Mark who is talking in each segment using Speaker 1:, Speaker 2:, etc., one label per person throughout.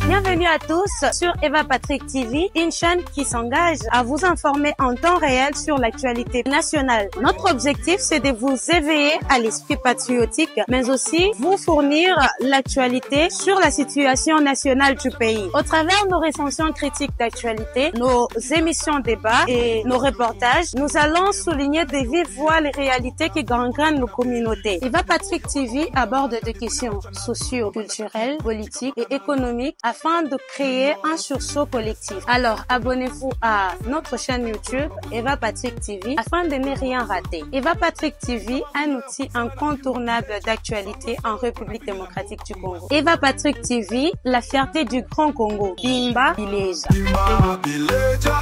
Speaker 1: Bienvenue à tous sur Eva Patrick TV, une chaîne qui s'engage à vous informer en temps réel sur l'actualité nationale. Notre objectif, c'est de vous éveiller à l'esprit patriotique, mais aussi vous fournir l'actualité sur la situation nationale du pays. Au travers de nos recensions critiques d'actualité, nos émissions débats et nos reportages, nous allons souligner de vive voix les réalités qui gangrènent nos communautés. Eva Patrick TV aborde des questions socio-culturelles, politiques et économiques afin de créer un sursaut collectif. Alors, abonnez-vous à notre chaîne YouTube Eva Patrick TV afin de ne rien rater. Eva Patrick TV, un outil incontournable d'actualité en République démocratique du Congo. Eva Patrick TV, la fierté du Grand Congo. Bimba Bileja.
Speaker 2: Bimba Bileja,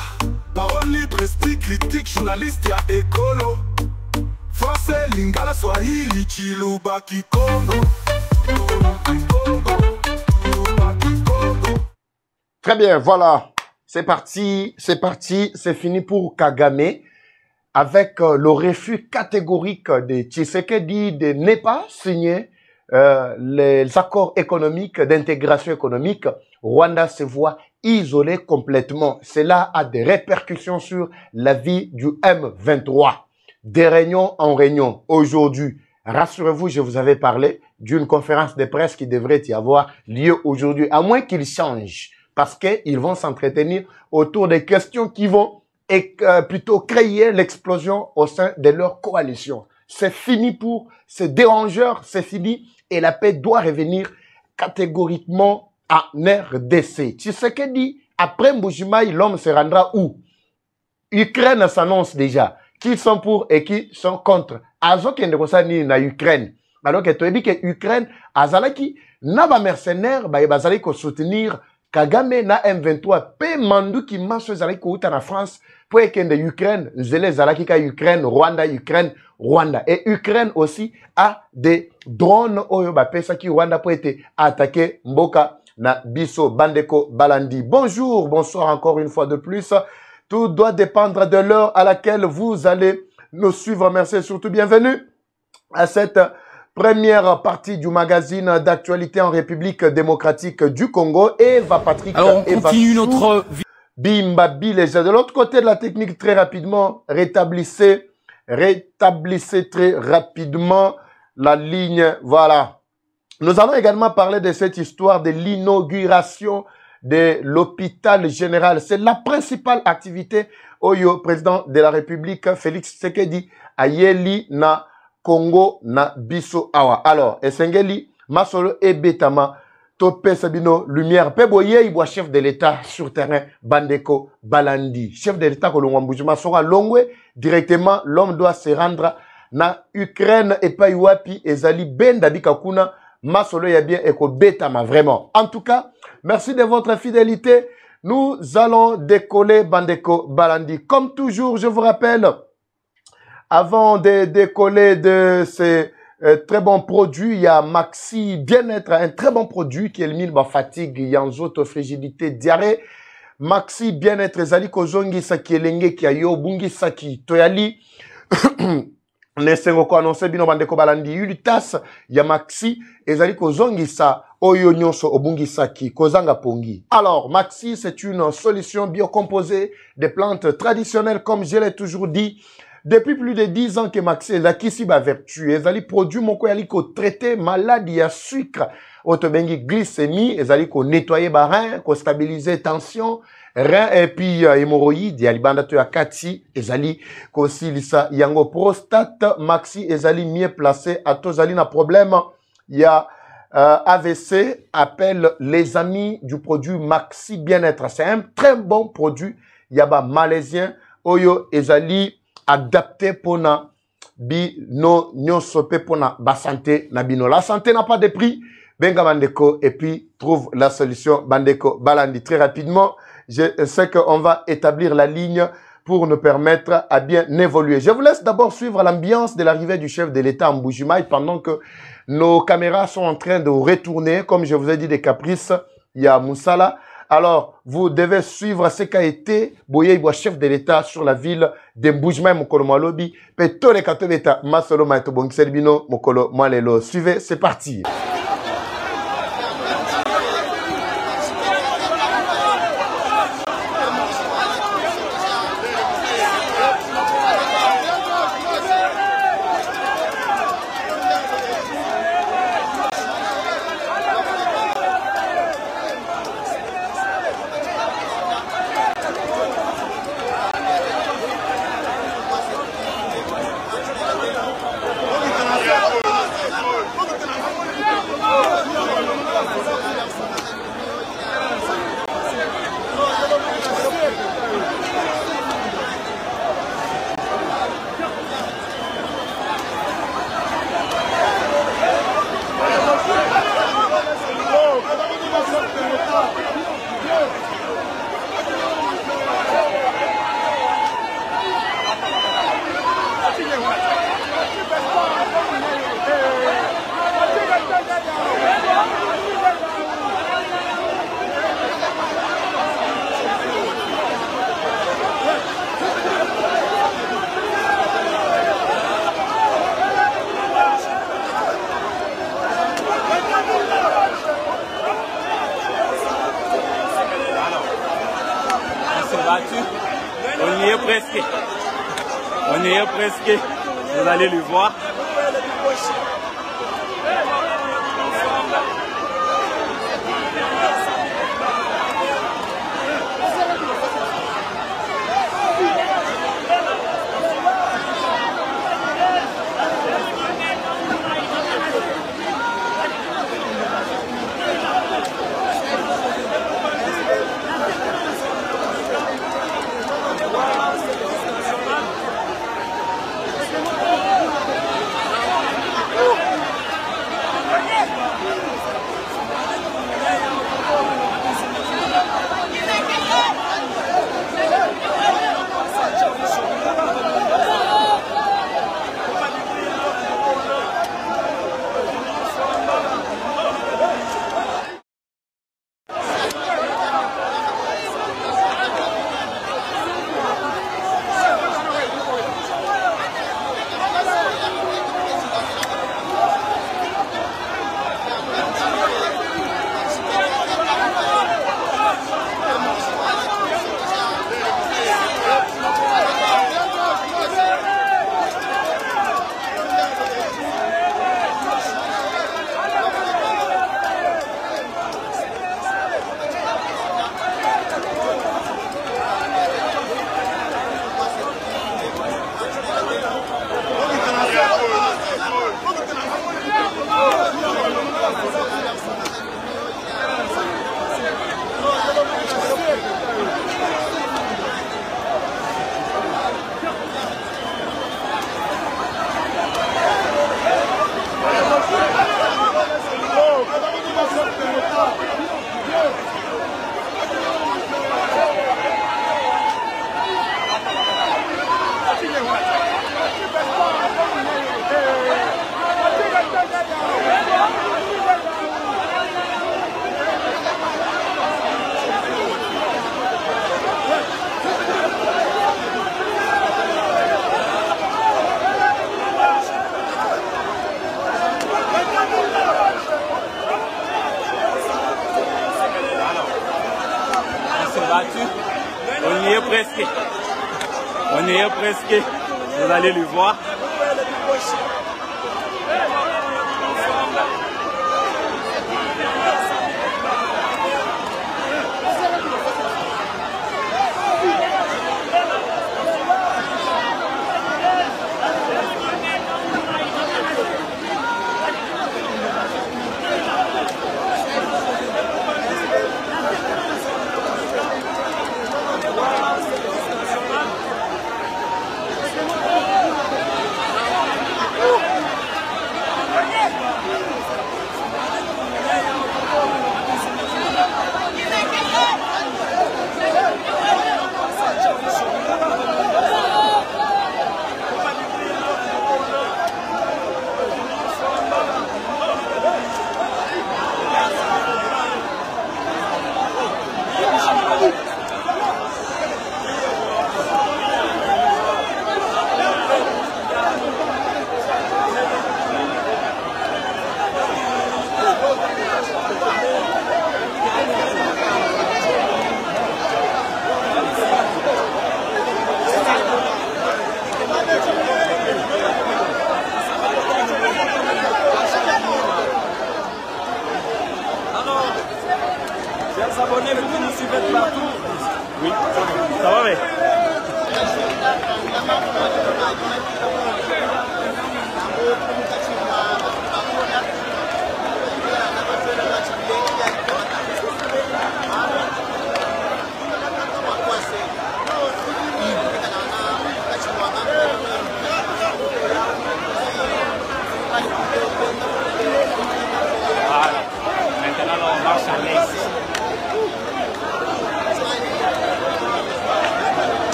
Speaker 2: parole libre, esprit critique, journaliste ya écolo. Français, lingala, swahili, chiluba, kikongo.
Speaker 3: Très bien, voilà, c'est parti, c'est fini pour Kagame avec le refus catégorique de Tshisekedi de ne pas signer les accords économiques, d'intégration économique. Rwanda se voit isolé complètement. Cela a des répercussions sur la vie du M23. Des réunions en réunion. Aujourd'hui, rassurez-vous, je vous avais parlé d'une conférence de presse qui devrait y avoir lieu aujourd'hui, à moins qu'il change. Parce qu'ils vont s'entretenir autour des questions qui vont plutôt créer l'explosion au sein de leur coalition. C'est fini pour ces dérangeurs, c'est fini et la paix doit revenir catégoriquement en RDC. Tu sais que dit, après Mbujimaï, l'homme se rendra où? Ukraine s'annonce déjà. Qui sont pour et qui sont contre. Azo qui ne ni na Ukraine. Alors que tu dis que Ukraine, azalaki, n'a pas mercenaire, bazali ko soutenir Kagame na M23 pe mandu ki maso zalaki ko uta na France pour ekende Ukraine, zele zalaki ka Ukraine, Rwanda, Rwanda. Et Ukraine aussi a des drones oyo ba pesa ki Rwanda pour être attaqué mboka na biso bandeko balandi. Bonjour, bonsoir encore une fois de plus. Tout doit dépendre de l'heure à laquelle vous allez nous suivre. Merci et surtout bienvenue à cette première partie du magazine d'actualité en République démocratique du Congo. Eva Patrick.
Speaker 4: Alors on continue notre...
Speaker 3: Bimba Bileja. De l'autre côté de la technique, très rapidement, rétablissez très rapidement la ligne. Voilà. Nous allons également parler de cette histoire de l'inauguration de l'hôpital général. C'est la principale activité au président de la République, Félix Tshisekedi, ayeli na Congo na biso awa. Alors, esengeli, masolo e betama, tope sabino lumière. Peboye, iboa chef de l'État sur terrain, Bandeko Balandi. Chef de l'État, Kolongwambujuma, sera longwe, directement, l'homme doit se rendre na Ukraine et pas Iwapi, ezali ben dabikakuna, masolo ya bien eko betama, vraiment. En tout cas, merci de votre fidélité. Nous allons décoller Bandeko Balandi. Comme toujours, je vous rappelle, avant de décoller de ces très bons produits, il y a Maxi Bien-être, un très bon produit qui élimine ma fatigue, yanzoto, frigidité, diarrhée. Maxi Bien-être, zali kozongi saki elenge ki ayo bungi saki toyali. Nesengo ko annoncer bino Bandeko Balandi Ulitas, ya Maxi ezali kozongi sa oyo nyonso obungi saki kozanga pongi. Alors, Maxi, c'est une solution biocomposée des plantes traditionnelles, comme je l'ai toujours dit. Depuis plus de 10 ans que Maxi est ici ba vertu, ezali produit moko yali ko traiter maladie à sucre, otobengi glycémie, ezali ko nettoyer ba rein, ko stabiliser tension, rein et puis hémorroïde, yali banda to ya kati, ezali ko silisa yango prostate, Maxi ezali mieux placé à tozali na problème, ya AVC, appelle les amis du produit Maxi Bien-être. C'est un très bon produit, yaba malaisien, oyo ezali adapté pour na bino nyonsope pour na ba santé na bino. La santé n'a pas de prix. Benga Bandeko et puis trouve la solution Bandeko Balandi. Très rapidement, je sais qu'on va établir la ligne pour nous permettre à bien évoluer. Je vous laisse d'abord suivre l'ambiance de l'arrivée du chef de l'État en Mbujimaï pendant que nos caméras sont en train de retourner, comme je vous ai dit, des caprices. Il y a Moussala Alors, vous devez suivre ce qu'a été Boye Iboua, chef de l'État sur la ville de Mboujma Mokolo Malobi. Petole Katobeta Masolo Maito Bongiselbino Mokolo Malelo. Suivez, c'est parti.
Speaker 4: On y est presque. On y est presque. Vous allez le voir. On y est presque. On y est presque. Vous allez le voir.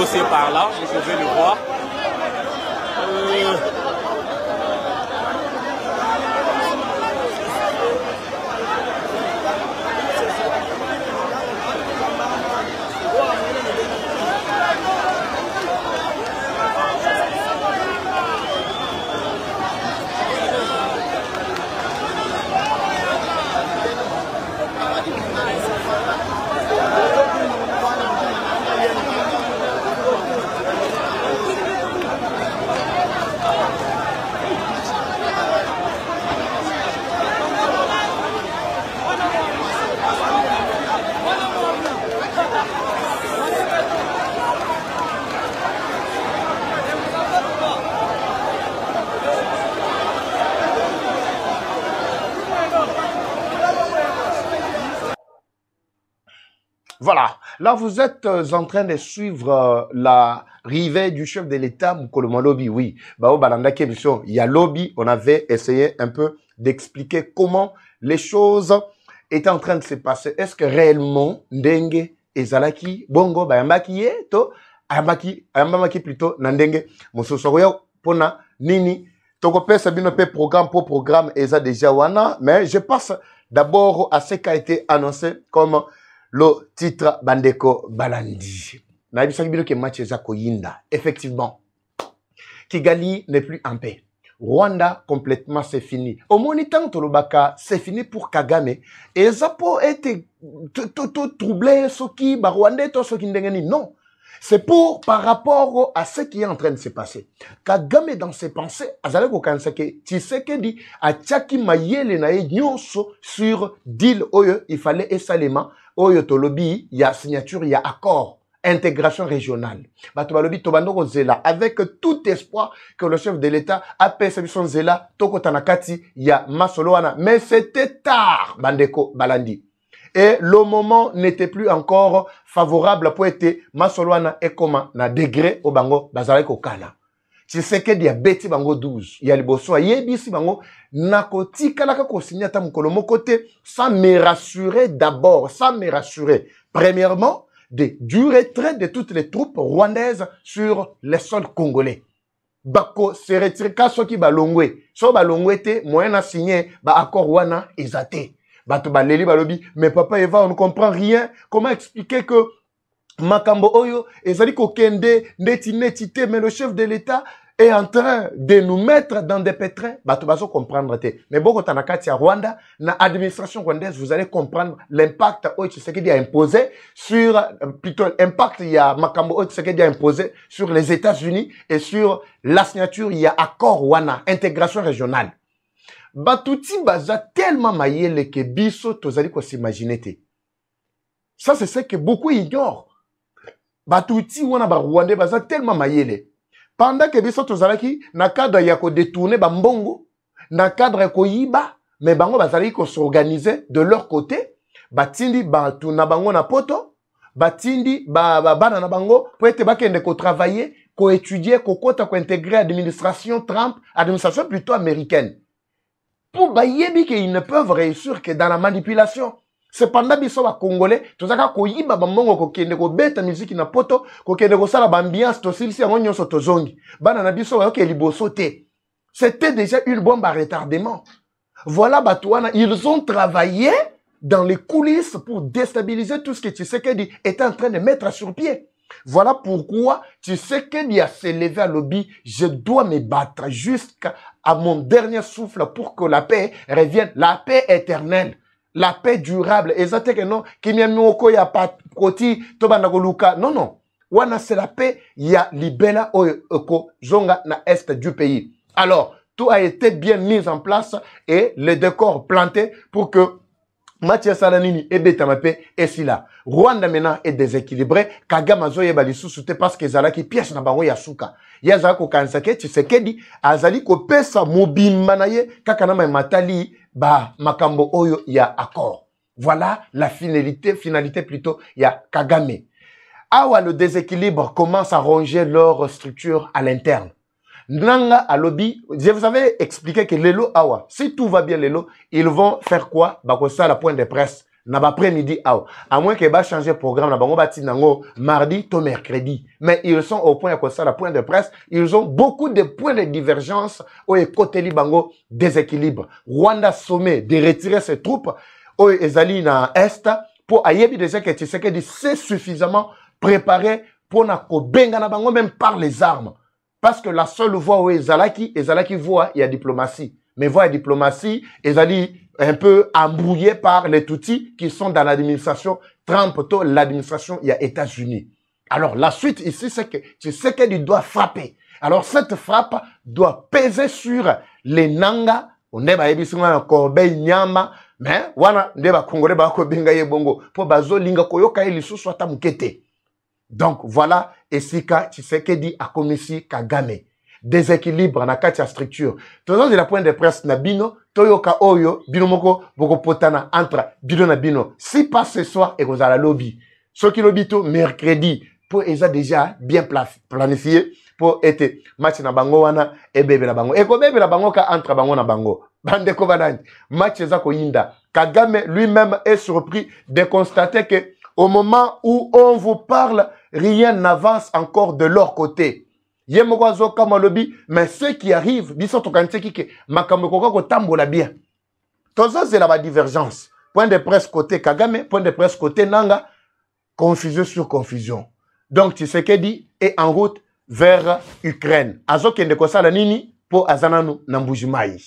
Speaker 4: négocier par là, vous pouvez le voir.
Speaker 3: Voilà, là vous êtes en train de suivre l'arrivée du chef de l'État, Moukoloma Lobby, oui. Bao Balanda Kemission, il y a Lobby, on avait essayé un peu d'expliquer comment les choses étaient en train de se passer. Est-ce que réellement, Ndenge et Zalaki, Bongo, Bayambaki ye, to, Ayambaki plutôt, Nandenge, Moussosoyo, Pona, Nini, Tokope, Sabino Pe, programme pour programme, Eza déjà wana, mais je passe d'abord à ce qui a été annoncé comme le titre Bandeko Balandi. Effectivement, Kigali n'est plus en paix. Rwanda, complètement, c'est fini. Au monitant Tolobaka, c'est fini pour Kagame. Et ça peut être troublé, Soki, Rwandais, Soki Ndengeni. Non. C'est pour, par rapport à ce qui est en train de se passer. Kagame, dans ses pensées, Azaleko Kansake, Tshisekedi, a Tchaki Mayele Nae Nyonso sur deal Oyo, il fallait Esalema, Oyo Tolobi, il y a signature, il y a accord, intégration régionale. Batobalobi Tobandoko Zela, avec tout espoir que le chef de l'État a payé son Zela, Toko Tanakati, il y a Masoloana. Mais c'était tard, Bandeko Balandi. Et le moment n'était plus encore favorable pour être Masoloana et comment na degré au bango bazareko kana. Tu sais que dia beti bango 12. Il y a le bosso yebisi bango nakoti kalaka ko signata mukolomo côté sans me rassurer d'abord, sans me rassurer. Premièrement, du retrait de toutes les troupes rwandaises sur les sols congolais. Bako se retire kasoki balongwe. So balongwe te moyen a signé ba accord wana ezate. Mais papa Eva, on ne comprend rien. Comment expliquer que Makambo Oyo, Ezali Kokende, Netite, mais le chef de l'État est en train de nous mettre dans des pétrins. Batubazo comprendre te. Mais bon, quand on a Rwanda, na administration rwandaise, vous allez comprendre l'impact Oyo Tshisekedi a imposé sur, plutôt l'impact il y a Makambo Oyo Tshisekedi a imposé sur les États-Unis et sur la signature, il y a accord Wana, intégration régionale. Batuti baza tellement maïele que biso tozali ko s'imaginer te. Ça c'est ce que beaucoup ignorent. Batuti wana ba Rwandais baza tellement maïele. Pendant que biso tozalaki na cadre ya ko détourner ba mbongo, na cadre ko yiba, mais bango bazali ko s'organiser de leur côté, batindi ba tuna bango na poto, batindi bana na bango pour être bakende ko travailler, ko étudier, ko kota ko intégrer administration Trump, administration plutôt américaine. Pour bayebi qu'ils ne peuvent réussir que dans la manipulation. Cependant, biso ba Congolais, tozaka ko yiba bambongo ko kende ko beta musique na poto, ko kende ko sala bambiance to silisi yango nyonso tozongi. Bana na biso ba ke liboso te. C'était déjà une bombe à retardement. Voilà Batouana, ils ont travaillé dans les coulisses pour déstabiliser tout ce que Tshisekedi était en train de mettre sur pied. Voilà pourquoi Tshisekedi a s'élevé à lobby. Je dois me battre jusqu'à mon dernier souffle pour que la paix revienne. La paix éternelle. La paix durable. Exactement non. Kimyamioko ya pas koti tobanagoluka. Non, non. Wana c'est la paix. Il y a libela oko zonga na est du pays. Alors, tout a été bien mis en place et le décor planté pour que Mathias Salanini et Betamapé est si là. Rwanda maintenant est déséquilibré. Kagame zoye bali sousouté parce que Zalaki pièce na bango yasuka. Yazako kansake Tshisekedi azali ko pesa mobimba na ye kaka na matali ba makambo oyo ya accord. Voilà la finalité plutôt ya Kagame. Awa le déséquilibre commence à ronger leur structure à l'interne. Nanga à lobby, je vous avais expliqué que Lelo Awa, si tout va bien Lelo, ils vont faire quoi? Bakosa la pointe de presse après-midi, à moins qu'il va changer le programme, mardi ou mercredi. Mais ils sont au point, comme ça, le point de presse, ils ont beaucoup de points de divergence au côté Libango déséquilibre. Rwanda sommet de retirer ses troupes au Ezali na Est pour ayebi déjà que Tshisekedi c'est suffisamment préparé pour na kobenga na bango même par les armes. Parce que la seule voie où Ezalaki voit, il y a diplomatie. Mais voie et diplomatie, Ezali un peu embrouillé par les Tutsis qui sont dans l'administration Trump, plutôt l'administration, il y a États-Unis. Alors, la suite ici, c'est que Tshisekedi doit frapper. Alors, cette frappe doit peser sur les Nanga, on est ba ebisinga na Corbeil Nyama, mais wana ndeba Congolais ba ko benga ye bongo pour bazo linga koyoka elisusu ata mukete. Donc, voilà, Esika Tshisekedi a commissi Kagame. Déséquilibre na kati ya structure. Toujours de la point de presse na bino, toyoka oyo, bino moko, boko potana entre bino na bino. Si pas ce soir, et vous à la lobby. Ce qui lobby to mercredi, pour eza déjà bien planifié, pour être match na bango wana, et bébé na bango. Et ko bébé na bango ka entre bango na bango. Bande ko banani. Match eza ko yinda. Kagame lui-même est surpris de constater que au moment où on vous parle, rien n'avance encore de leur côté. Yemogwazo kama lobby, mais ceux qui arrivent, biso tokante kike, makambo ko tambola bien. Tout ça c'est la divergence. Point de presse côté Kagame, point de presse côté Nanga, confusion sur confusion. Donc Tshisekedi est en route vers Ukraine. Azo kende kosala nini po azananu na Mbujimai.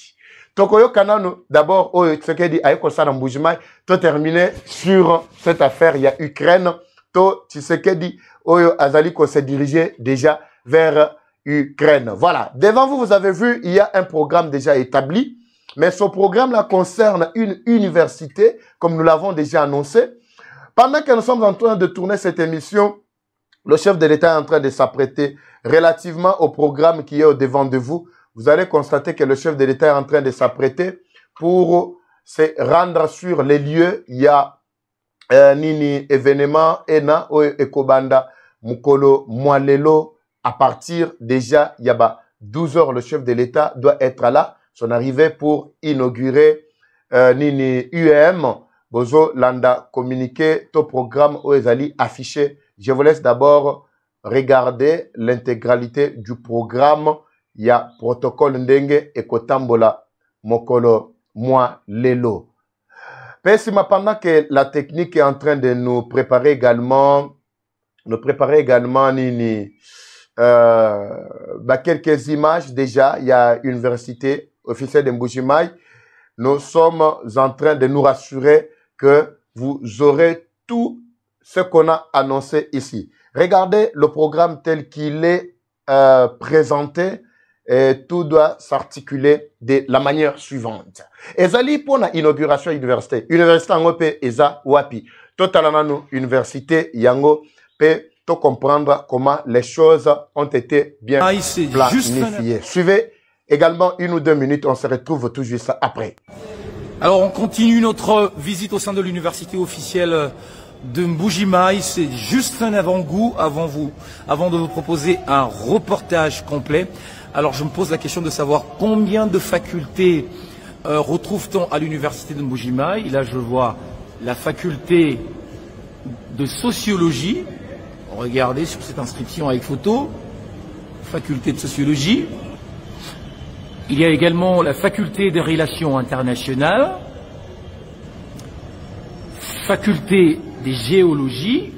Speaker 3: Tokoyo kananu d'abord Tshisekedi aye kosala na Mbujimai, to terminer sur cette affaire, il y a Ukraine, to Tshisekedi oyo azali ko se diriger déjà vers Ukraine. Voilà. Devant vous, vous avez vu, il y a un programme déjà établi. Mais ce programme-là concerne une université, comme nous l'avons déjà annoncé. Pendant que nous sommes en train de tourner cette émission, le chef de l'État est en train de s'apprêter relativement au programme qui est au devant de vous. Vous allez constater que le chef de l'État est en train de s'apprêter pour se rendre sur les lieux. Il y a Nini événement, Ena, Ekobanda, Mukolo, Mwalelo. À partir déjà, il y a 12 heures, le chef de l'État doit être là. Son arrivée pour inaugurer Nini UEM. Bozo Landa communiqué, tout programme Oezali affiché. Je vous laisse d'abord regarder l'intégralité du programme. Il y a protocole Ndenge et Kotambola Mokolo Moi Lelo. Pessima, pendant que la technique est en train de nous préparer également Nini. Quelques images déjà, il y a université officielle de Mbujimai. Nous sommes en train de nous rassurer que vous aurez tout ce qu'on a annoncé ici. Regardez le programme tel qu'il est présenté et tout doit s'articuler de la manière suivante. Ezali pour la inauguration université. Université en Ope Eza Wapi. Totalananu université Yango Pe. Pour comprendre comment les choses ont été bien planifiées. Suivez également 1 ou 2 minutes, on se retrouve tout juste après.
Speaker 5: Alors on continue notre visite au sein de l'université officielle de Mbujimai. C'est juste un avant-goût avant de vous proposer un reportage complet. Alors je me pose la question de savoir combien de facultés retrouve-t-on à l'université de Mbujimai. Là je vois la faculté de sociologie. Regardez sur cette inscription avec photo, faculté de sociologie. Il y a également la faculté des relations internationales, faculté des géologies,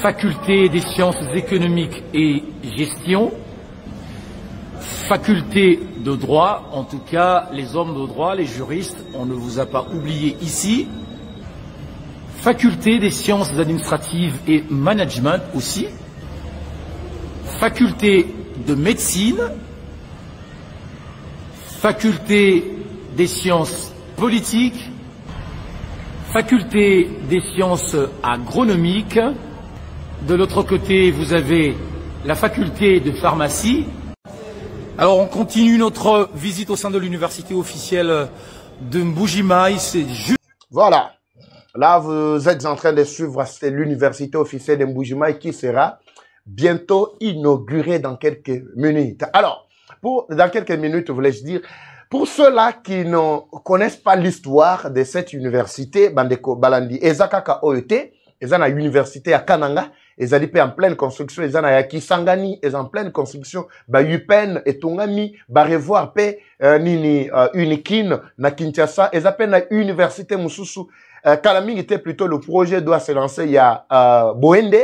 Speaker 5: faculté des sciences économiques et gestion, faculté de droit, en tout cas les hommes de droit, les juristes, on ne vous a pas oublié ici. Faculté des sciences administratives et management aussi. Faculté de médecine. Faculté des sciences politiques. Faculté des sciences agronomiques. De l'autre côté, vous avez la faculté de pharmacie. Alors, on continue notre visite au sein de l'université officielle de Mbujimai. C'est juste...
Speaker 3: Voilà. Là, vous êtes en train de suivre l'université officielle de Mbujimai qui sera bientôt inaugurée dans quelques minutes. Alors, dans quelques minutes, voulais-je dire, Pour ceux-là qui ne connaissent pas l'histoire de cette université, Bandeko Balandi, Ezakaka OET, ils ont une université à Kananga, ils ont en pleine construction, ils ont à Kisangani, ils ont en pleine construction, Yupen et Tongami, Revoir P, Nini, Unikin, na Kinshasa, ils ont une université Moussousou. Kalaming était plutôt le projet doit se lancer il y a Boende,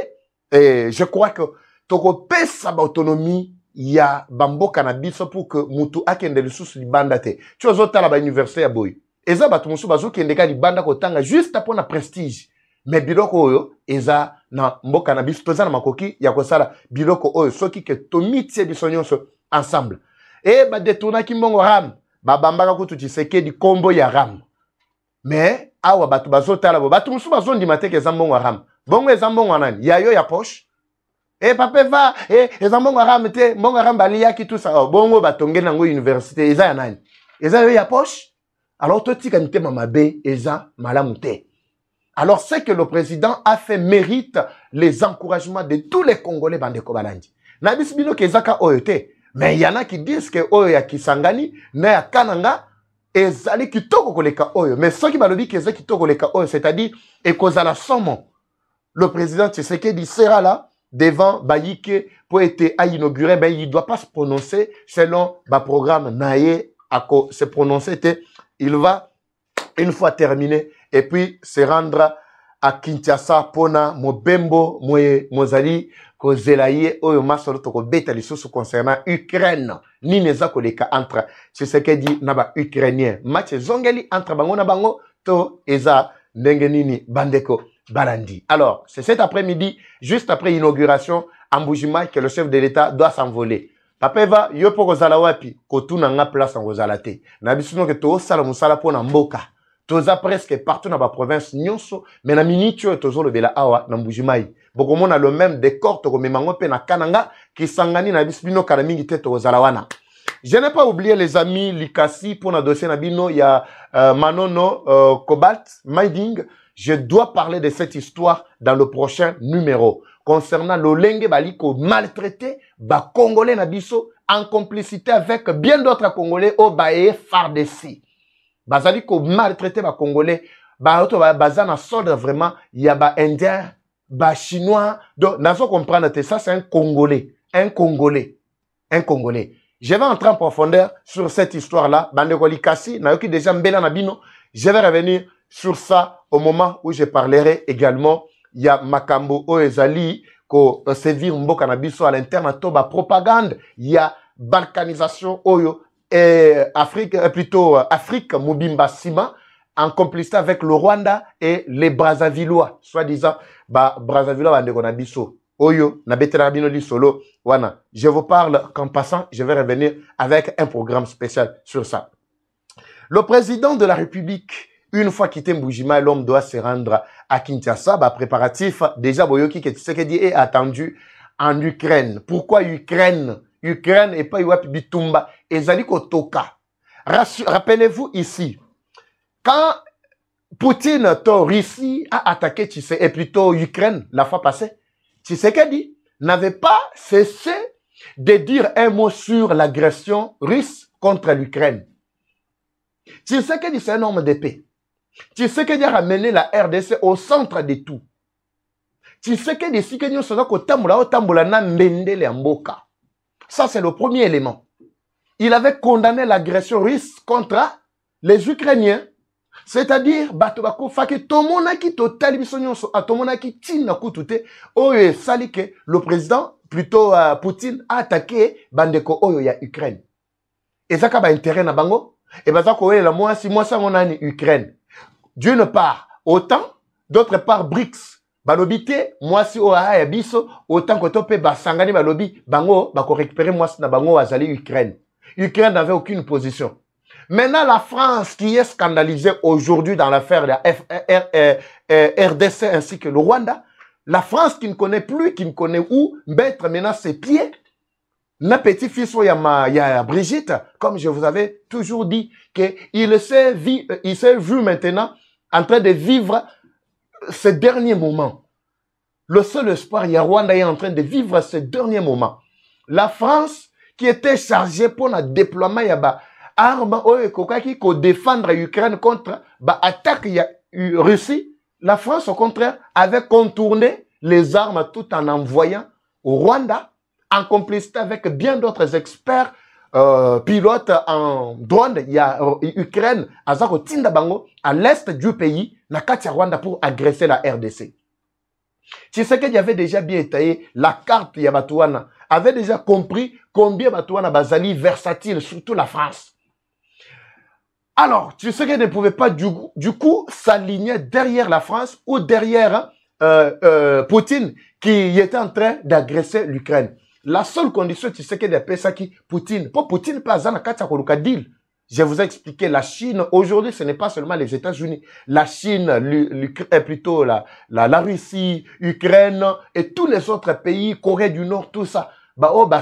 Speaker 3: et je crois que Toko pèse sa autonomie. Il y a Bambo Cannabis pour que Moutou akende le sous libandate. Tu as autant la université à Boy. Eza batumusu bazo kende ka libanda kotanga juste pour na prestige. Mais biloko oyo eza na mbo cannabis toza na makoki ya kosala biloko oyo soki ke tomitie bisonyonso ensemble. Et ba détourna ki mbongo ram ba bambaka kutu tiseke di kombo ya ram. Mais awa batu bazo tala bo batumusu bazo ndimate ke zambongo ram. Bongo ezambongo nani? Ya yo ya poche. Eh papa va eza mbongo ramete mbongo rambali yaki tout ça bongo batonge nango université eza ya nani eza yo ya poche alors totika mitema mabe eza malamu te. Alors c'est que le président a fait mérite les encouragements de tous les Congolais bandeko balandi na bisbino kezaka oyo te mais il y en a qui disent que oyo ya Kisangani na ya Kananga ezali kitoko koleka oyo mais soki balobi keza kitoko koleka oyo c'est-à-dire ekozala somo le président Tshisekedi sera là devant Bayike pour être inauguré, ben il ne doit pas se prononcer selon le programme Naye à se prononcer. Il va une fois terminé et puis se rendre à Kinshasa pona Mobembo Mozali Kozelaye Oyo Masolo Toko Beta Lisusu concernant Ukraine. Ni neza koleka entre Tshisekedi naba Ukrainien. Match zongeli entre bango na bango to eza ndenge nini bandeko Balandi. Alors, c'est cet après-midi, juste après l'inauguration, en Boujima, que le chef de l'État doit s'envoler. Papa va, yo po kozala wapi, kotu na nga place en kozalate. Na bisuno ke to sala musala po na mboka. Toza presque partout dans la province nyonso, mais na minitio tozo le bela awa na Boujima. Boko mona le même décor to memango pe na Kananga qui sangani na bisbino kalamingi te to kozalawana. Je n'ai pas oublié les amis Likasi pour na dossier na bino, il y a Manono Cobalt Mining. Je dois parler de cette histoire dans le prochain numéro. Concernant l'Olenge Baliko maltraité, ba Congolais Nabiso, en complicité avec bien d'autres Congolais au Baye Fardesi. Bazaliko maltraité ba Congolais, ba auto bazana solde vraiment, il y a ba Indien, ba Chinois. Donc, nazo comprendre que ça c'est un Congolais. Un Congolais. Un Congolais. Je vais entrer en profondeur sur cette histoire-là. Bandeko Likasi, nayoki déjà mbela nabino. Je vais revenir sur ça au moment où je parlerai également. Il y a Makambo Oezali, ko sévir mboka na biso à l'interne, toba propagande. Il y a balkanisation Oyo et Afrique, plutôt Afrique Mobimba Sima, en complicité avec le Rwanda et les Brazzavillois. Soi-disant, Brazzavillois bandeko na biso. Oyo, na betela bino li solo. Wana. Je vous parle qu'en passant, je vais revenir avec un programme spécial sur ça. Le président de la République, une fois quitté Mboujima, l'homme doit se rendre à Kinshasa. Préparatif, déjà, Boyoki Tshisekedi est attendu en Ukraine. Pourquoi Ukraine? Ukraine et pas Iwapi Bitumba. Ezali Kotoka. Rappelez-vous ici, quand Poutine, Russie, a attaqué Tshisekedi, et plutôt Ukraine, la fois passée, Tshisekedi n'avait pas cessé de dire un mot sur l'agression russe contre l'Ukraine. Tshisekedi, c'est un homme de paix. Tshisekedi a ramené la RDC au centre de tout. Tshisekedi, ça, c'est le premier élément. Il avait condamné l'agression russe contre les Ukrainiens. C'est-à-dire, le président, plutôt Poutine, a attaqué Bandeko Oyo ya Ukraine. Et ça, a intérêt na bango. Et ça, la moi, si moi, ça, on a une Ukraine. D'une part, autant, d'autre part, BRICS. Balobité, moi, si on a biso, autant que topé, sangani balobi, bango, bako récupérer moi, si na bango, azali Ukraine. Ukraine n'avait aucune position. Maintenant, la France qui est scandalisée aujourd'hui dans l'affaire de la RDC ainsi que le Rwanda, la France qui ne connaît plus, qui ne connaît où mettre maintenant ses pieds, le petit-fils de Brigitte, comme je vous avais toujours dit, qu'il s'est vu maintenant en train de vivre ces derniers moments. Le seul espoir, il y a Rwanda est en train de vivre ces derniers moments. La France qui était chargée pour le déploiement, arme oyo kokaki ko défendre Ukraine contre attaque ya Russie. La France, au contraire, avait contourné les armes tout en envoyant au Rwanda, en complicité avec bien d'autres experts, pilotes en drone. Il y a Ukraine, Azako Tindabango, à l'est du pays, Nakatia Rwanda pour agresser la RDC. Tshisekedi avait déjà bien étayé la carte Yabatouana, avait déjà compris combien Batouana Bazali versatile, surtout la France. Alors, Tshisekedi ne pouvait pas du coup s'aligner derrière la France ou derrière Poutine qui était en train d'agresser l'Ukraine. La seule condition, Tshisekedi a fait ça qui Poutine. Pour Poutine, pas Zanakata deal. Je vous ai expliqué, la Chine, aujourd'hui, ce n'est pas seulement les États-Unis. La Chine, plutôt la Russie, Ukraine et tous les autres pays, Corée du Nord, tout ça.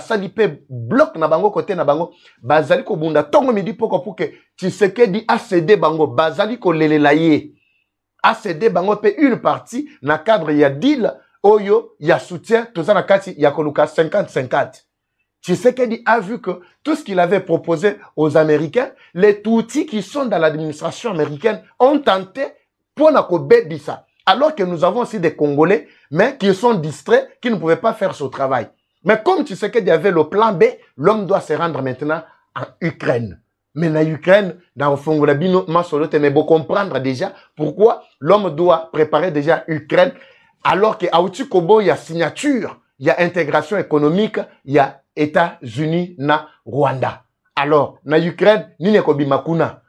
Speaker 3: Salipe bloc na bango côté na bango bazali ko bunda tongo midi poko pour que Tshisekedi a cédé bango bazali ko lelelaye a cédé bango pe une partie na cadre ya deal oyo ya soutien tout ça na kati ya koluka 50-50. Tshisekedi a vu que tout ce qu'il avait proposé aux Américains, les Tutsis qui sont dans l'administration américaine ont tenté pour na ko bedisa, alors que nous avons aussi des Congolais mais qui sont distraits, qui ne pouvaient pas faire ce travail. Mais comme tu sais qu'il y avait le plan B, l'homme doit se rendre maintenant en Ukraine. Mais en Ukraine, dans le fond, mais vous comprendre déjà pourquoi l'homme doit préparer déjà Ukraine, alors qu'à Kobo, il y a signature, il y a intégration économique, il y a États-Unis, na Rwanda. Alors, na Ukraine, ni ne kobi makuna.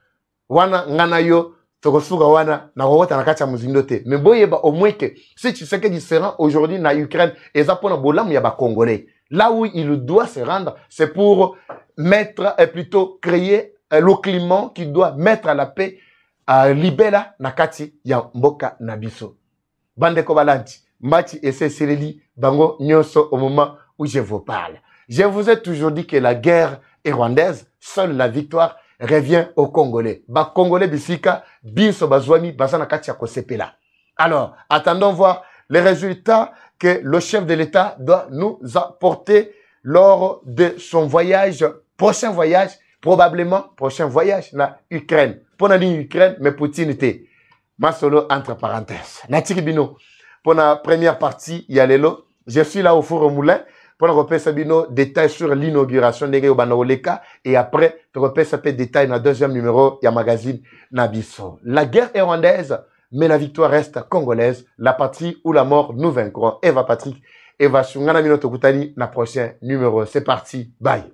Speaker 3: Wana nganayo, tokosuga wana, na rowota na kacha muzindote. Mais boyeba au moins que, si tu sais que différent aujourd'hui na Ukraine, et ça pour na bolam yaba Congolais. Là où il doit se rendre, c'est pour mettre, plutôt créer le climat qui doit mettre à la paix, libéra na kati ya mboka nabiso. Bande kobalanti, mati ese sereli, bango nyonso au moment où je vous parle. Je vous ai toujours dit que la guerre est rwandaise, seule la victoire revient aux Congolais. Ba Congolais bisika, binso bazwami, bazana kati ya kosepela. Alors, attendons voir les résultats que le chef de l'État doit nous apporter lors de son voyage, prochain voyage, probablement prochain voyage na Ukraine. Pour la ligne Ukraine, mais Poutine était. Ma solo entre parenthèses. Natiki Bino. Pour la première partie, il y a l'élo. Je suis là au Four au Moulin. Pour repérer Sabino, détails sur l'inauguration des Banoleka. Et après, tu repères ça détails dans le deuxième numéro, il y a magazine Nabiso. La guerre est rwandaise, mais la victoire reste congolaise. La patrie ou la mort, nous vaincrons. Eva Patrick, Eva Shungana Minoto Kutani, na prochain numéro. C'est parti. Bye.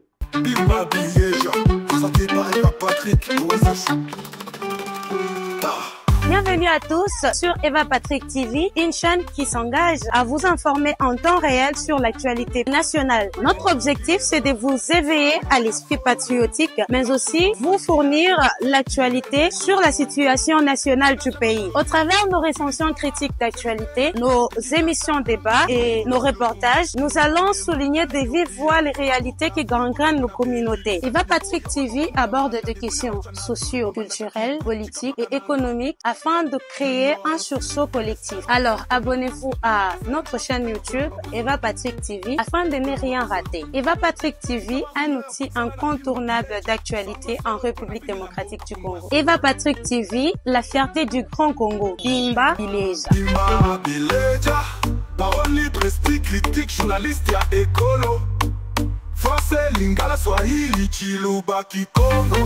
Speaker 1: Bienvenue à tous sur Eva Patrick TV, une chaîne qui s'engage à vous informer en temps réel sur l'actualité nationale. Notre objectif, c'est de vous éveiller à l'esprit patriotique, mais aussi vous fournir l'actualité sur la situation nationale du pays. Au travers de nos recensions critiques d'actualité, nos émissions débats et nos reportages, nous allons souligner de vive voix les réalités qui gangrènent nos communautés. Eva Patrick TV aborde des questions socio-culturelles, politiques et économiques afin de créer un sursaut collectif. Alors, abonnez-vous à notre chaîne YouTube Eva Patrick TV afin de ne rien rater. Eva Patrick TV, un outil incontournable d'actualité en République démocratique du Congo. Eva Patrick TV, la fierté du Grand Congo. Bimba Bileja.
Speaker 2: Bimba Bileja, parole libre, esprit critique, journaliste ya écolo. Français, Lingala, Swahili, Chiluba, Kikongo.